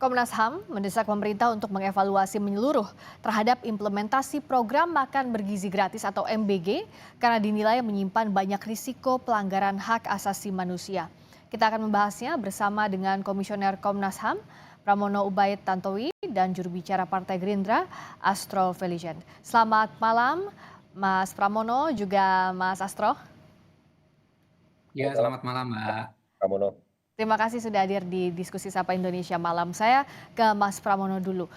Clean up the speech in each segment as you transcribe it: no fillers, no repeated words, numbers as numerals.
Komnas HAM mendesak pemerintah untuk mengevaluasi menyeluruh terhadap implementasi program makan bergizi gratis atau MBG karena dinilai menyimpan banyak risiko pelanggaran hak asasi manusia. Kita akan membahasnya bersama dengan Komisioner Komnas HAM, Pramono Ubaid Tantowi, dan juru bicara Partai Gerindra, Astro Felijan. Selamat malam, Mas Pramono, juga Mas Astro. Ya, selamat malam, Mbak. Pramono. Terima kasih sudah hadir di diskusi Sapa Indonesia malam. Saya ke Mas Pramono dulu.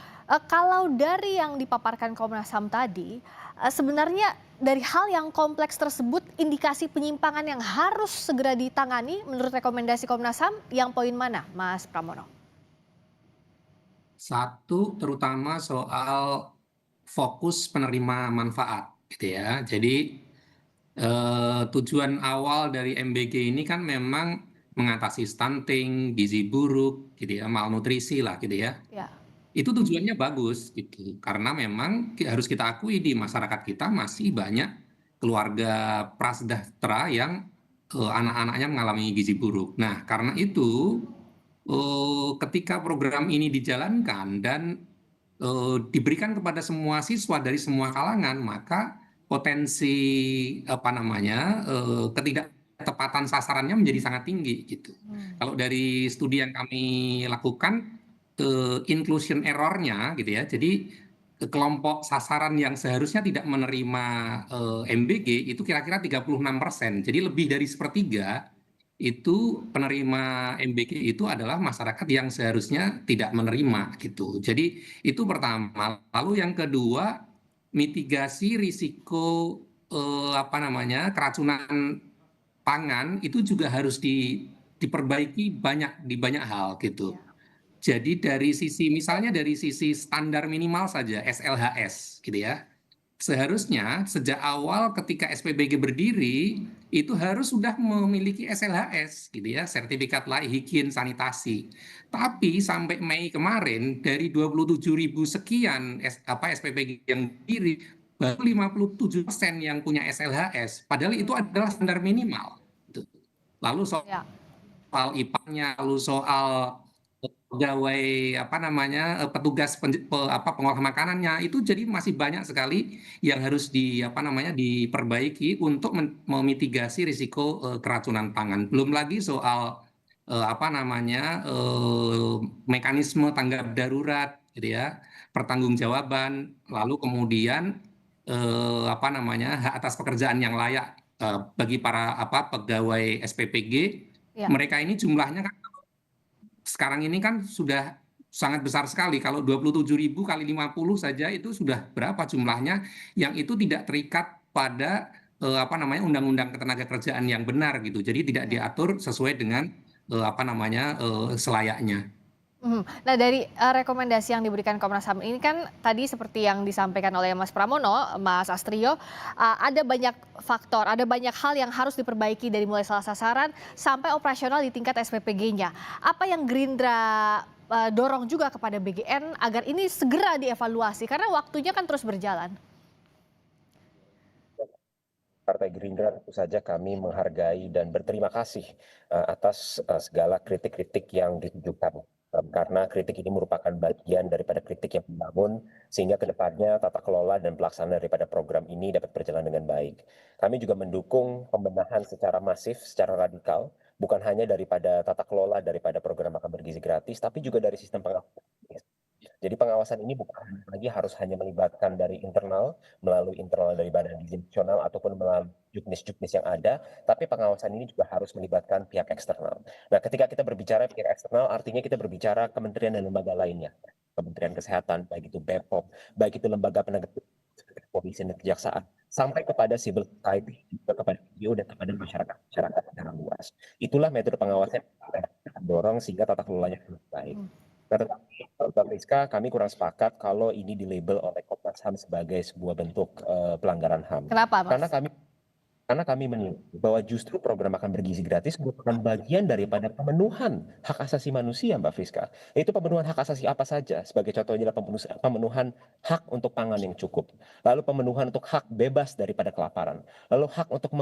Kalau dari yang dipaparkan Komnas HAM tadi, sebenarnya dari hal yang kompleks tersebut, indikasi penyimpangan yang harus segera ditangani menurut rekomendasi Komnas HAM, yang poin mana, Mas Pramono? Satu, terutama soal fokus penerima manfaat, gitu ya. Jadi tujuan awal dari MBG ini kan memang mengatasi stunting, gizi buruk, gitu ya, malnutrisi lah, gitu ya. Ya. Itu tujuannya bagus, gitu. Karena memang harus kita akui di masyarakat kita masih banyak keluarga prasejahtera yang anak-anaknya mengalami gizi buruk. Nah, karena itu ketika program ini dijalankan dan diberikan kepada semua siswa dari semua kalangan, maka potensi apa namanya ketidaktepatan sasarannya menjadi sangat tinggi gitu. Kalau dari studi yang kami lakukan, inclusion errornya gitu ya, jadi kelompok sasaran yang seharusnya tidak menerima MBG itu kira-kira 36%, jadi lebih dari sepertiga itu penerima MBG itu adalah masyarakat yang seharusnya tidak menerima gitu. Jadi itu pertama. Lalu yang kedua, mitigasi risiko apa namanya keracunan pangan itu juga harus diperbaiki di banyak hal gitu. Jadi dari sisi misalnya dari sisi standar minimal saja SLHS gitu ya. Seharusnya sejak awal ketika SPBG berdiri itu harus sudah memiliki SLHS gitu ya, sertifikat layak higien sanitasi. Tapi sampai Mei kemarin dari 27.000 sekian SPBG yang berdiri baru 57% yang punya SLHS, padahal itu adalah standar minimal. Gitu. Lalu soal Ya. IPA-nya, lalu soal pegawai apa namanya petugas pengolah makanannya itu jadi masih banyak sekali yang harus apa namanya diperbaiki untuk memitigasi risiko keracunan pangan. Belum lagi soal apa namanya mekanisme tanggap darurat gitu ya, pertanggungjawaban, lalu kemudian apa namanya hak atas pekerjaan yang layak bagi para pegawai SPPG. Ya. Mereka ini jumlahnya kan sekarang ini kan sudah sangat besar sekali. Kalau 27.000 kali 50 saja itu sudah berapa jumlahnya yang itu tidak terikat pada apa namanya undang-undang ketenagakerjaan yang benar gitu. Jadi tidak Ya. diatur sesuai dengan apa namanya selayaknya. Nah, dari rekomendasi yang diberikan Komnas HAM ini kan tadi seperti yang disampaikan oleh Mas Pramono, Mas Astrio, ada banyak faktor, ada banyak hal yang harus diperbaiki dari mulai salah sasaran sampai operasional di tingkat SPPG-nya. Apa yang Gerindra dorong juga kepada BGN agar ini segera dievaluasi karena waktunya kan terus berjalan? Partai Gerindra tentu saja kami menghargai dan berterima kasih atas segala kritik-kritik yang ditujukan. Karena kritik ini merupakan bagian daripada kritik yang membangun sehingga kedepannya tata kelola dan pelaksanaan daripada program ini dapat berjalan dengan baik. Kami juga mendukung pembenahan secara masif, secara radikal, bukan hanya daripada tata kelola daripada program makan bergizi gratis, tapi juga dari sistem pengawasan. Jadi pengawasan ini bukan lagi harus hanya melibatkan dari internal, melalui internal dari badan gizi nasional ataupun melalui juknis-juknis yang ada, tapi pengawasan ini juga harus melibatkan pihak eksternal. Nah, ketika kita berbicara pihak eksternal, artinya kita berbicara kementerian dan lembaga lainnya. Kementerian Kesehatan, baik itu BPOM, baik itu lembaga penegak hukum, seperti kepolisian dan kejaksaan, sampai kepada civil society, juga kepada NGO dan kepada masyarakat secara luas. Itulah metode pengawasan yang kita dorong sehingga tata kelolanya lebih baik. Nah, tetapi Mbak Priska, kami kurang sepakat kalau ini dilabel oleh Komnas HAM sebagai sebuah bentuk pelanggaran HAM. Kenapa, Karena Mas? kami Karena kami menilai bahwa justru program makan bergizi gratis merupakan bagian daripada pemenuhan hak asasi manusia, Mbak Friska. Yaitu pemenuhan hak asasi apa saja? Sebagai contohnya adalah pemenuhan hak untuk pangan yang cukup. Lalu pemenuhan untuk hak bebas daripada kelaparan. Lalu hak untuk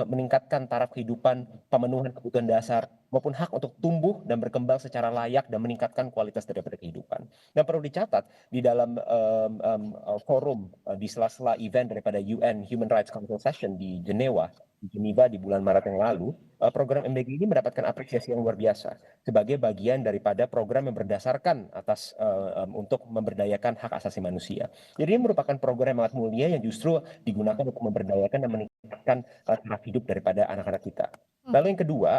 meningkatkan taraf kehidupan, pemenuhan kebutuhan dasar, maupun hak untuk tumbuh dan berkembang secara layak dan meningkatkan kualitas daripada kehidupan. Dan perlu dicatat, di dalam forum di sela-sela event daripada UN Human Rights Council Session di Geneva di bulan Maret yang lalu, program MBG ini mendapatkan apresiasi yang luar biasa sebagai bagian daripada program yang berdasarkan atas untuk memberdayakan hak asasi manusia. Jadi ini merupakan program yang sangat mulia yang justru digunakan untuk memberdayakan dan meningkatkan taraf hidup daripada anak-anak kita. Lalu yang kedua,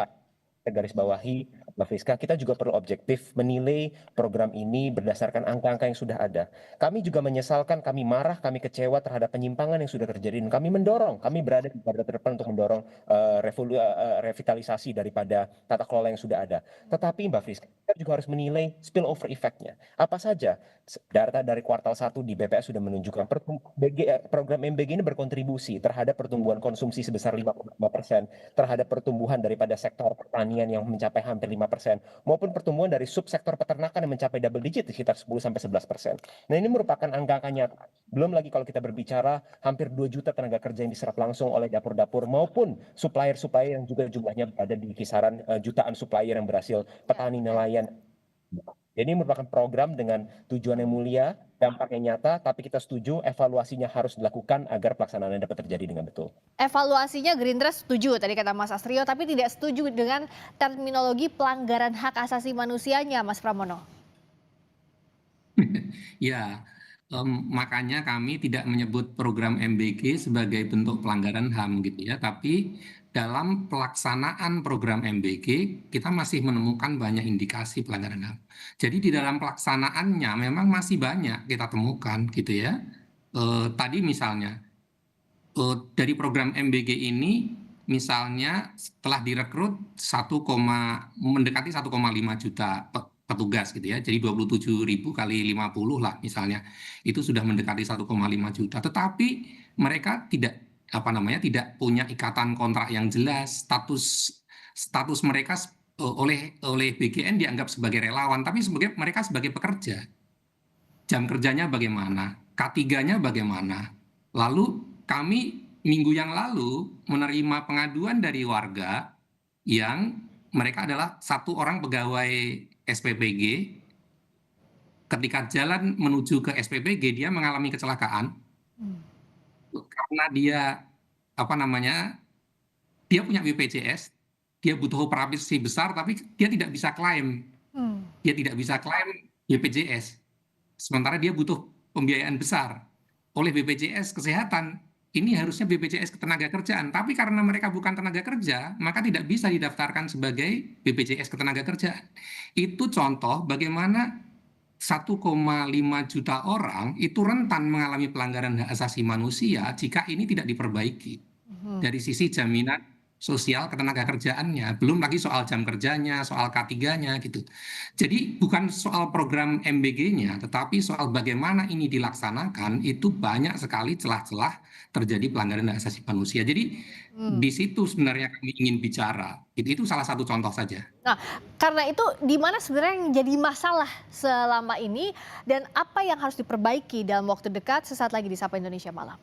kita garis bawahi, Mbak Friska, kita juga perlu objektif menilai program ini berdasarkan angka-angka yang sudah ada. Kami juga menyesalkan, kami marah, kami kecewa terhadap penyimpangan yang sudah terjadi. Dan kami mendorong, kami berada di garda terdepan untuk mendorong revitalisasi daripada tata kelola yang sudah ada. Tetapi Mbak Friska, kita juga harus menilai spillover effect-nya. Apa saja? Data dari kuartal 1 di BPS sudah menunjukkan program MBG ini berkontribusi terhadap pertumbuhan konsumsi sebesar 5,5%, terhadap pertumbuhan daripada sektor pertanian yang mencapai hampir 5%, maupun pertumbuhan dari subsektor peternakan yang mencapai double digit di sekitar 10-11%. Nah, ini merupakan angka nyata. Belum lagi kalau kita berbicara hampir 2 juta tenaga kerja yang diserap langsung oleh dapur-dapur maupun supplier-supplier yang juga jumlahnya berada di kisaran jutaan supplier yang berhasil petani nelayan. Jadi ini merupakan program dengan tujuan yang mulia, dampaknya nyata, tapi kita setuju evaluasinya harus dilakukan agar pelaksanaannya dapat terjadi dengan betul. Evaluasinya Gerindra setuju tadi kata Mas Astrio, tapi tidak setuju dengan terminologi pelanggaran hak asasi manusianya, Mas Pramono. Ya, makanya kami tidak menyebut program MBG sebagai bentuk pelanggaran HAM gitu ya, tapi dalam pelaksanaan program MBG kita masih menemukan banyak indikasi pelanggaran HAM. Jadi di dalam pelaksanaannya memang masih banyak kita temukan gitu ya. Tadi misalnya dari program MBG ini misalnya setelah direkrut mendekati 1,5 juta petugas gitu ya. Jadi 27.000 kali 50 lah misalnya. Itu sudah mendekati 1,5 juta. Tetapi mereka tidak punya ikatan kontrak yang jelas. Status mereka oleh BGN dianggap sebagai relawan, tapi mereka sebagai pekerja. Jam kerjanya bagaimana? K3-nya bagaimana? Lalu kami minggu yang lalu menerima pengaduan dari warga yang mereka adalah satu orang pegawai SPPG. Ketika jalan menuju ke SPPG dia mengalami kecelakaan karena dia dia punya BPJS, dia butuh operasi besar tapi dia tidak bisa klaim. Dia tidak bisa klaim BPJS. Sementara dia butuh pembiayaan besar oleh BPJS Kesehatan. Ini harusnya BPJS Ketenagakerjaan, tapi karena mereka bukan tenaga kerja, maka tidak bisa didaftarkan sebagai BPJS Ketenagakerjaan. Itu contoh bagaimana 1,5 juta orang itu rentan mengalami pelanggaran hak asasi manusia jika ini tidak diperbaiki dari sisi jaminan sosial ketenagakerjaannya, belum lagi soal jam kerjanya, soal K3-nya gitu. Jadi bukan soal program MBG-nya, tetapi soal bagaimana ini dilaksanakan itu banyak sekali celah-celah terjadi pelanggaran hak asasi manusia. Jadi di situ sebenarnya kami ingin bicara. Itu salah satu contoh saja. Nah, karena itu di mana sebenarnya yang jadi masalah selama ini dan apa yang harus diperbaiki dalam waktu dekat? Sesaat lagi di Sapa Indonesia Malam.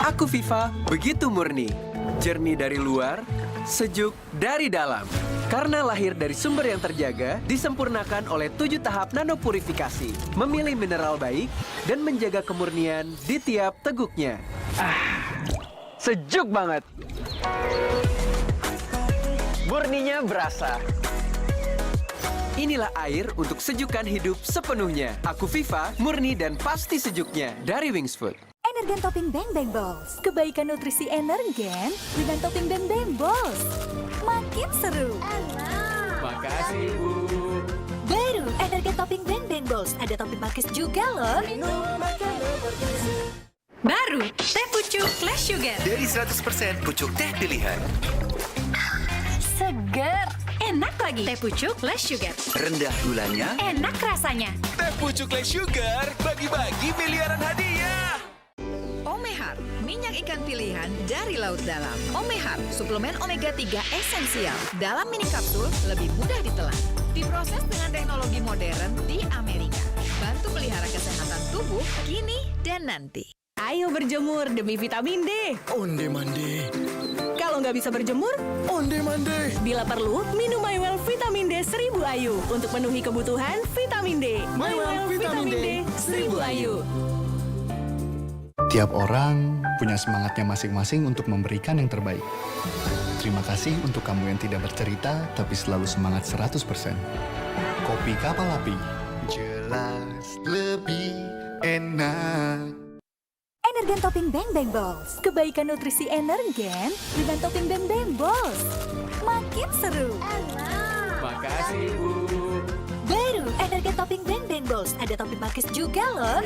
Aku Viva begitu murni, jernih dari luar, sejuk dari dalam. Karena lahir dari sumber yang terjaga, disempurnakan oleh 7 tahap nanopurifikasi, memilih mineral baik, dan menjaga kemurnian di tiap teguknya. Sejuk banget. Murninya berasa. Inilah air untuk sejukkan hidup sepenuhnya. Aku Viva, murni dan pasti sejuknya dari Wings Food. Energen Topping Bang Bang Balls. Kebaikan nutrisi Energen dengan Topping Bang Bang Balls. Makin seru. Makasih, Bu. Baru Energen Topping Bang Bang Balls. Ada topping pakis juga loh. Baru teh pucuk Clash Sugar. Dari 100% pucuk teh pilihan. Seger. Enak lagi. Teh pucuk less sugar. Rendah gulanya. Enak rasanya. Teh pucuk less sugar, bagi-bagi miliaran hadiah. Omehar, minyak ikan pilihan dari laut dalam. Omehar, suplemen omega 3 esensial. Dalam mini kapsul, lebih mudah ditelan. Diproses dengan teknologi modern di Amerika. Bantu pelihara kesehatan tubuh kini dan nanti. Ayo berjemur demi vitamin D. Onde mande, Kalau nggak bisa berjemur, onde mande. bila perlu, minum MyWell Vitamin D 1000 IU untuk penuhi kebutuhan vitamin D. MyWell Vitamin D 1000 IU. Tiap orang punya semangatnya masing-masing untuk memberikan yang terbaik. Terima kasih untuk kamu yang tidak bercerita, tapi selalu semangat 100%. Kopi Kapal Api. Jelas lebih enak. Energen topping Bang Bang Balls. Kebaikan nutrisi Energen dengan topping Bang Bang Balls. Makin seru. Makasih, Bu. Baru Energen topping Bang Bang Balls. Ada topping pakis juga loh.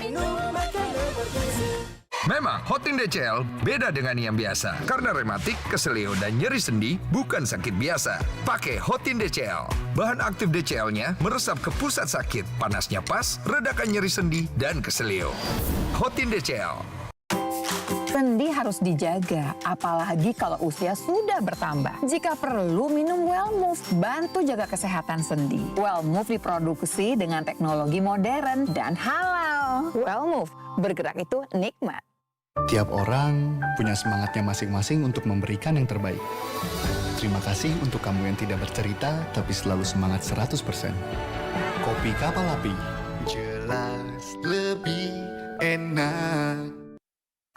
Memang Hotin DCL beda dengan yang biasa. Karena rematik, keselio, dan nyeri sendi bukan sakit biasa. Pakai Hotin DCL. Bahan aktif DCL-nya meresap ke pusat sakit. Panasnya pas, redakan nyeri sendi dan keselio. Hotin DCL. Sendi harus dijaga, apalagi kalau usia sudah bertambah. Jika perlu, minum Wellmove, bantu jaga kesehatan sendi. Wellmove diproduksi dengan teknologi modern dan halal. Wellmove, bergerak itu nikmat. Tiap orang punya semangatnya masing-masing untuk memberikan yang terbaik. Terima kasih untuk kamu yang tidak bercerita, tapi selalu semangat 100%. Kopi Kapal Api. Jelas lebih enak.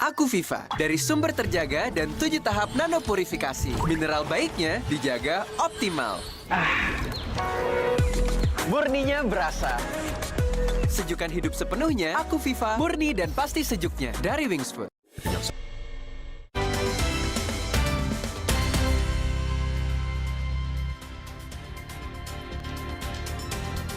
Aku Viva, dari sumber terjaga dan 7 tahap nanopurifikasi. Mineral baiknya dijaga optimal. Murninya berasa. Sejukan hidup sepenuhnya, Aku Viva, murni dan pasti sejuknya dari Wings Food.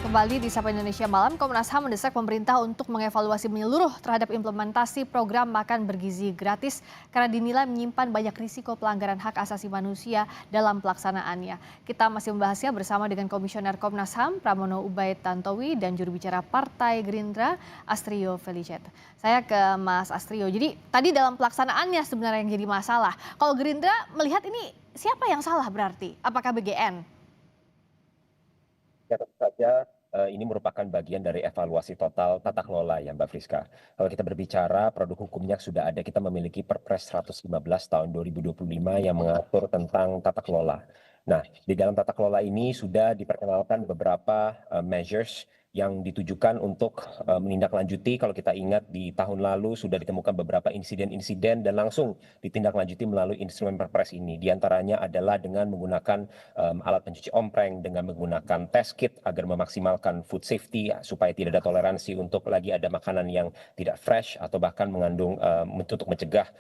Kembali di Sapa Indonesia Malam, Komnas HAM mendesak pemerintah untuk mengevaluasi menyeluruh terhadap implementasi program makan bergizi gratis karena dinilai menyimpan banyak risiko pelanggaran hak asasi manusia dalam pelaksanaannya. Kita masih membahasnya bersama dengan Komisioner Komnas HAM Pramono Ubaid Tantowi dan juru bicara Partai Gerindra Astrio Felicet. Saya ke Mas Astrio. Jadi tadi dalam pelaksanaannya sebenarnya yang jadi masalah. Kalau Gerindra melihat ini siapa yang salah berarti? Apakah BGN? Ya, tentu saja ini merupakan bagian dari evaluasi total tata kelola ya Mbak Friska. Kalau kita berbicara produk hukumnya sudah ada, kita memiliki Perpres 115 tahun 2025 yang mengatur tentang tata kelola. Nah, di dalam tata kelola ini sudah diperkenalkan beberapa measures yang ditujukan untuk menindaklanjuti. Kalau kita ingat di tahun lalu sudah ditemukan beberapa insiden-insiden dan langsung ditindaklanjuti melalui instrumen Perpres ini. Di antaranya adalah dengan menggunakan alat pencuci ompreng, dengan menggunakan test kit agar memaksimalkan food safety supaya tidak ada toleransi untuk lagi ada makanan yang tidak fresh atau bahkan mengandung untuk mencegah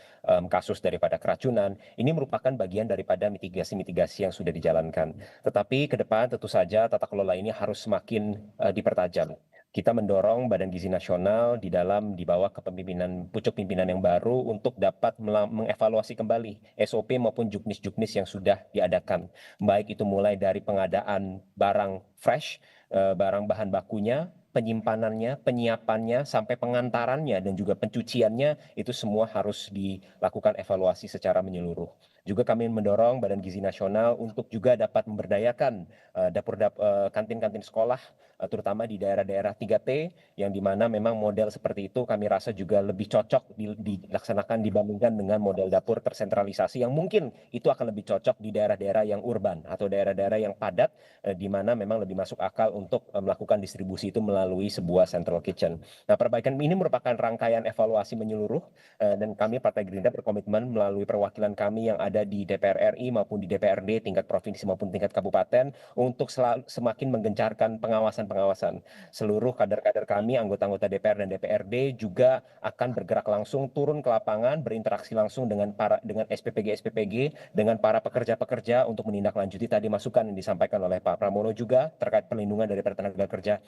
kasus daripada keracunan. Ini merupakan bagian daripada mitigasi-mitigasi yang sudah dijalankan. Tetapi ke depan tentu saja tata kelola ini harus semakin dipertajam. Kita mendorong Badan Gizi Nasional di bawah kepemimpinan pucuk pimpinan yang baru untuk dapat mengevaluasi kembali SOP maupun juknis-juknis yang sudah diadakan. Baik itu mulai dari pengadaan barang fresh, barang bahan bakunya, penyimpanannya, penyiapannya, sampai pengantarannya dan juga pencuciannya, itu semua harus dilakukan evaluasi secara menyeluruh. Juga kami mendorong Badan Gizi Nasional untuk juga dapat memberdayakan kantin-kantin sekolah, terutama di daerah-daerah 3T, yang dimana memang model seperti itu kami rasa juga lebih cocok dilaksanakan dibandingkan dengan model dapur tersentralisasi yang mungkin itu akan lebih cocok di daerah-daerah yang urban atau daerah-daerah yang padat, di mana memang lebih masuk akal untuk melakukan distribusi itu melalui sebuah central kitchen. Nah, perbaikan ini merupakan rangkaian evaluasi menyeluruh, dan kami Partai Gerindra berkomitmen melalui perwakilan kami yang ada di DPR RI maupun di DPRD tingkat provinsi maupun tingkat kabupaten untuk semakin menggencarkan pengawasan. Seluruh kader-kader kami, anggota-anggota DPR dan DPRD juga akan bergerak langsung turun ke lapangan, berinteraksi langsung dengan SPPG, dengan para pekerja-pekerja untuk menindaklanjuti tadi masukan yang disampaikan oleh Pak Pramono juga terkait perlindungan dari tenaga kerja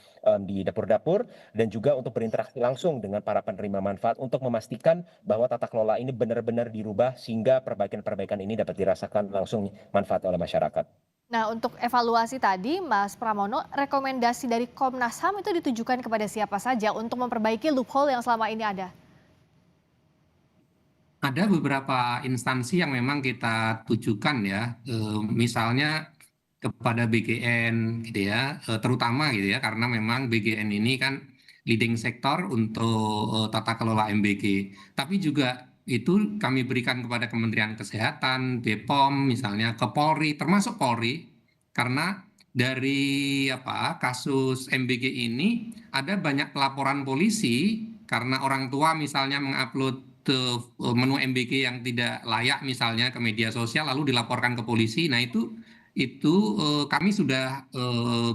di dapur-dapur, dan juga untuk berinteraksi langsung dengan para penerima manfaat untuk memastikan bahwa tata kelola ini benar-benar dirubah sehingga perbaikan-perbaikan ini dapat dirasakan langsung manfaat oleh masyarakat. Nah, untuk evaluasi tadi, Mas Pramono, rekomendasi dari Komnas HAM itu ditujukan kepada siapa saja untuk memperbaiki loophole yang selama ini ada? Ada beberapa instansi yang memang kita tujukan ya, misalnya kepada BGN gitu ya, terutama gitu ya, karena memang BGN ini kan leading sektor untuk tata kelola MBG. Tapi juga itu kami berikan kepada Kementerian Kesehatan, BPOM misalnya, ke Polri, termasuk Polri, karena dari kasus MBG ini ada banyak laporan polisi karena orang tua misalnya mengupload menu MBG yang tidak layak misalnya ke media sosial lalu dilaporkan ke polisi. Nah itu kami sudah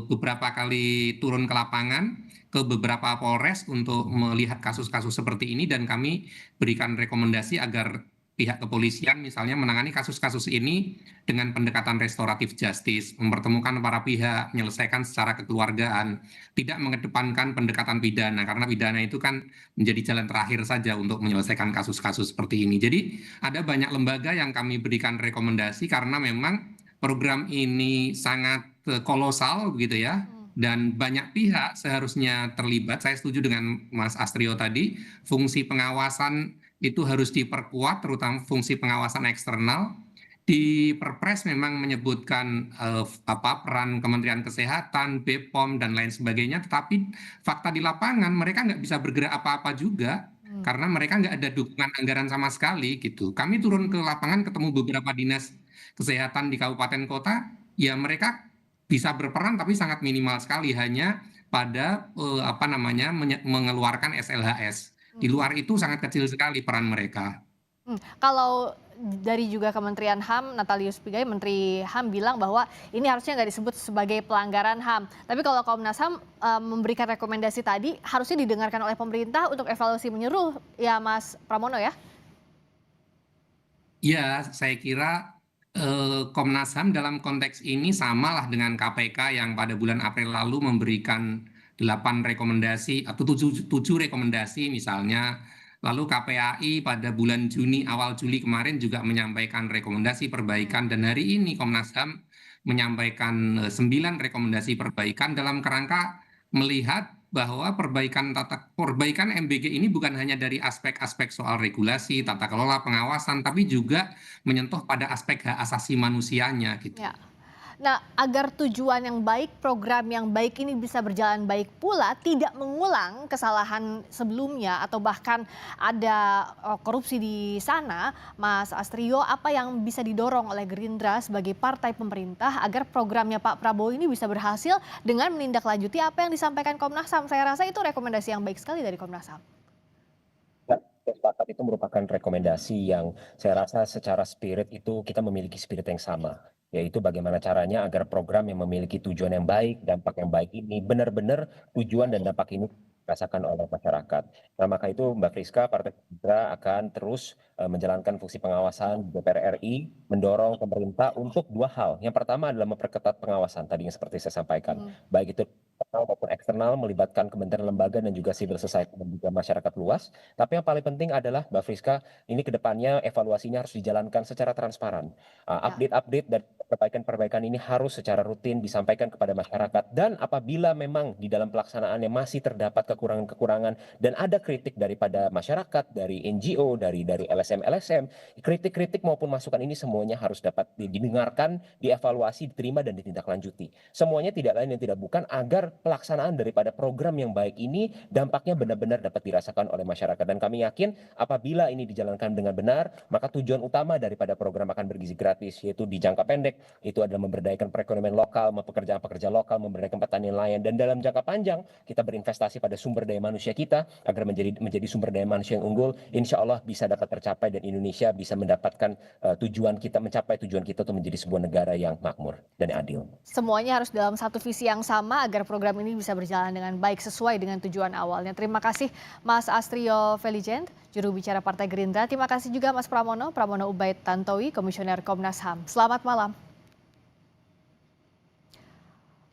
beberapa kali turun ke lapangan ke beberapa Polres untuk melihat kasus-kasus seperti ini dan kami berikan rekomendasi agar pihak kepolisian misalnya menangani kasus-kasus ini dengan pendekatan restoratif justice, mempertemukan para pihak, menyelesaikan secara kekeluargaan, tidak mengedepankan pendekatan pidana karena pidana itu kan menjadi jalan terakhir saja untuk menyelesaikan kasus-kasus seperti ini. Jadi ada banyak lembaga yang kami berikan rekomendasi karena memang program ini sangat kolosal begitu ya. Dan banyak pihak seharusnya terlibat. Saya setuju dengan Mas Astrio tadi, fungsi pengawasan itu harus diperkuat, terutama fungsi pengawasan eksternal. Di Perpres memang menyebutkan peran Kementerian Kesehatan, BPOM, dan lain sebagainya, tetapi fakta di lapangan mereka nggak bisa bergerak apa-apa juga, karena mereka nggak ada dukungan anggaran sama sekali gitu. Kami turun ke lapangan ketemu beberapa dinas kesehatan di kabupaten kota, ya mereka bisa berperan tapi sangat minimal sekali, hanya pada mengeluarkan SLHS. Di luar itu sangat kecil sekali peran mereka. Kalau dari juga Kementerian HAM, Natalius Pigai, Menteri HAM bilang bahwa ini harusnya nggak disebut sebagai pelanggaran HAM. Tapi kalau Komnas HAM memberikan rekomendasi tadi, harusnya didengarkan oleh pemerintah untuk evaluasi menyeluruh, ya Mas Pramono ya? Ya, saya kira Komnas HAM dalam konteks ini samalah dengan KPK yang pada bulan April lalu memberikan 8 rekomendasi atau 7 rekomendasi misalnya. Lalu KPAI pada bulan Juni, awal Juli kemarin juga menyampaikan rekomendasi perbaikan dan hari ini Komnas HAM menyampaikan 9 rekomendasi perbaikan dalam kerangka melihat bahwa perbaikan MBG ini bukan hanya dari aspek-aspek soal regulasi, tata kelola, pengawasan, tapi juga menyentuh pada aspek hak asasi manusianya gitu. Ya. Nah, agar tujuan yang baik, program yang baik ini bisa berjalan baik pula, tidak mengulang kesalahan sebelumnya atau bahkan ada korupsi di sana, Mas Astrio, apa yang bisa didorong oleh Gerindra sebagai partai pemerintah agar programnya Pak Prabowo ini bisa berhasil dengan menindaklanjuti apa yang disampaikan Komnas HAM? Saya rasa itu rekomendasi yang baik sekali dari Komnas HAM. Sepakat, itu merupakan rekomendasi yang saya rasa secara spirit itu kita memiliki spirit yang sama, yaitu bagaimana caranya agar program yang memiliki tujuan yang baik, dampak yang baik ini benar-benar tujuan dan dampak ini dirasakan oleh masyarakat. Nah, maka itu Mbak Friska, Partai Gerindra akan terus menjalankan fungsi pengawasan DPR RI, mendorong pemerintah untuk 2 hal. Yang pertama adalah memperketat pengawasan, tadi yang seperti saya sampaikan, baik itu internal maupun eksternal, melibatkan kementerian lembaga dan juga civil society dan juga masyarakat luas. Tapi yang paling penting adalah Mbak Friska, ini kedepannya evaluasinya harus dijalankan secara transparan. Update-update dan perbaikan-perbaikan ini harus secara rutin disampaikan kepada masyarakat, dan apabila memang di dalam pelaksanaannya masih terdapat kekurangan-kekurangan dan ada kritik daripada masyarakat, dari NGO, dari LSM, kritik-kritik maupun masukan ini semuanya harus dapat didengarkan, dievaluasi, diterima dan ditindaklanjuti. Semuanya tidak lain dan tidak bukan agar pelaksanaan daripada program yang baik ini dampaknya benar-benar dapat dirasakan oleh masyarakat. Dan kami yakin apabila ini dijalankan dengan benar, maka tujuan utama daripada program Makan Bergizi Gratis, yaitu di jangka pendek itu adalah memberdayakan perekonomian lokal, pekerjaan-pekerja lokal, memberdayakan petani nelayan, dan dalam jangka panjang kita berinvestasi pada sumber daya manusia kita agar menjadi sumber daya manusia yang unggul. Insya Allah bisa dapat tercapai dan Indonesia bisa mendapatkan mencapai tujuan kita untuk menjadi sebuah negara yang makmur dan adil. Semuanya harus dalam satu visi yang sama agar program ini bisa berjalan dengan baik sesuai dengan tujuan awalnya. Terima kasih Mas Astrio Feligent, juru bicara Partai Gerindra. Terima kasih juga Mas Pramono Ubaid Tantowi, Komisioner Komnas HAM. Selamat malam.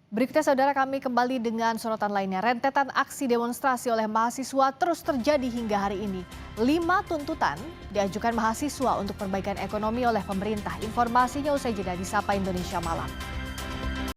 Berikutnya saudara, kami kembali dengan sorotan lainnya. Rentetan aksi demonstrasi oleh mahasiswa terus terjadi hingga hari ini. 5 tuntutan diajukan mahasiswa untuk perbaikan ekonomi oleh pemerintah. Informasinya usai jeda di Sapa Indonesia Malam.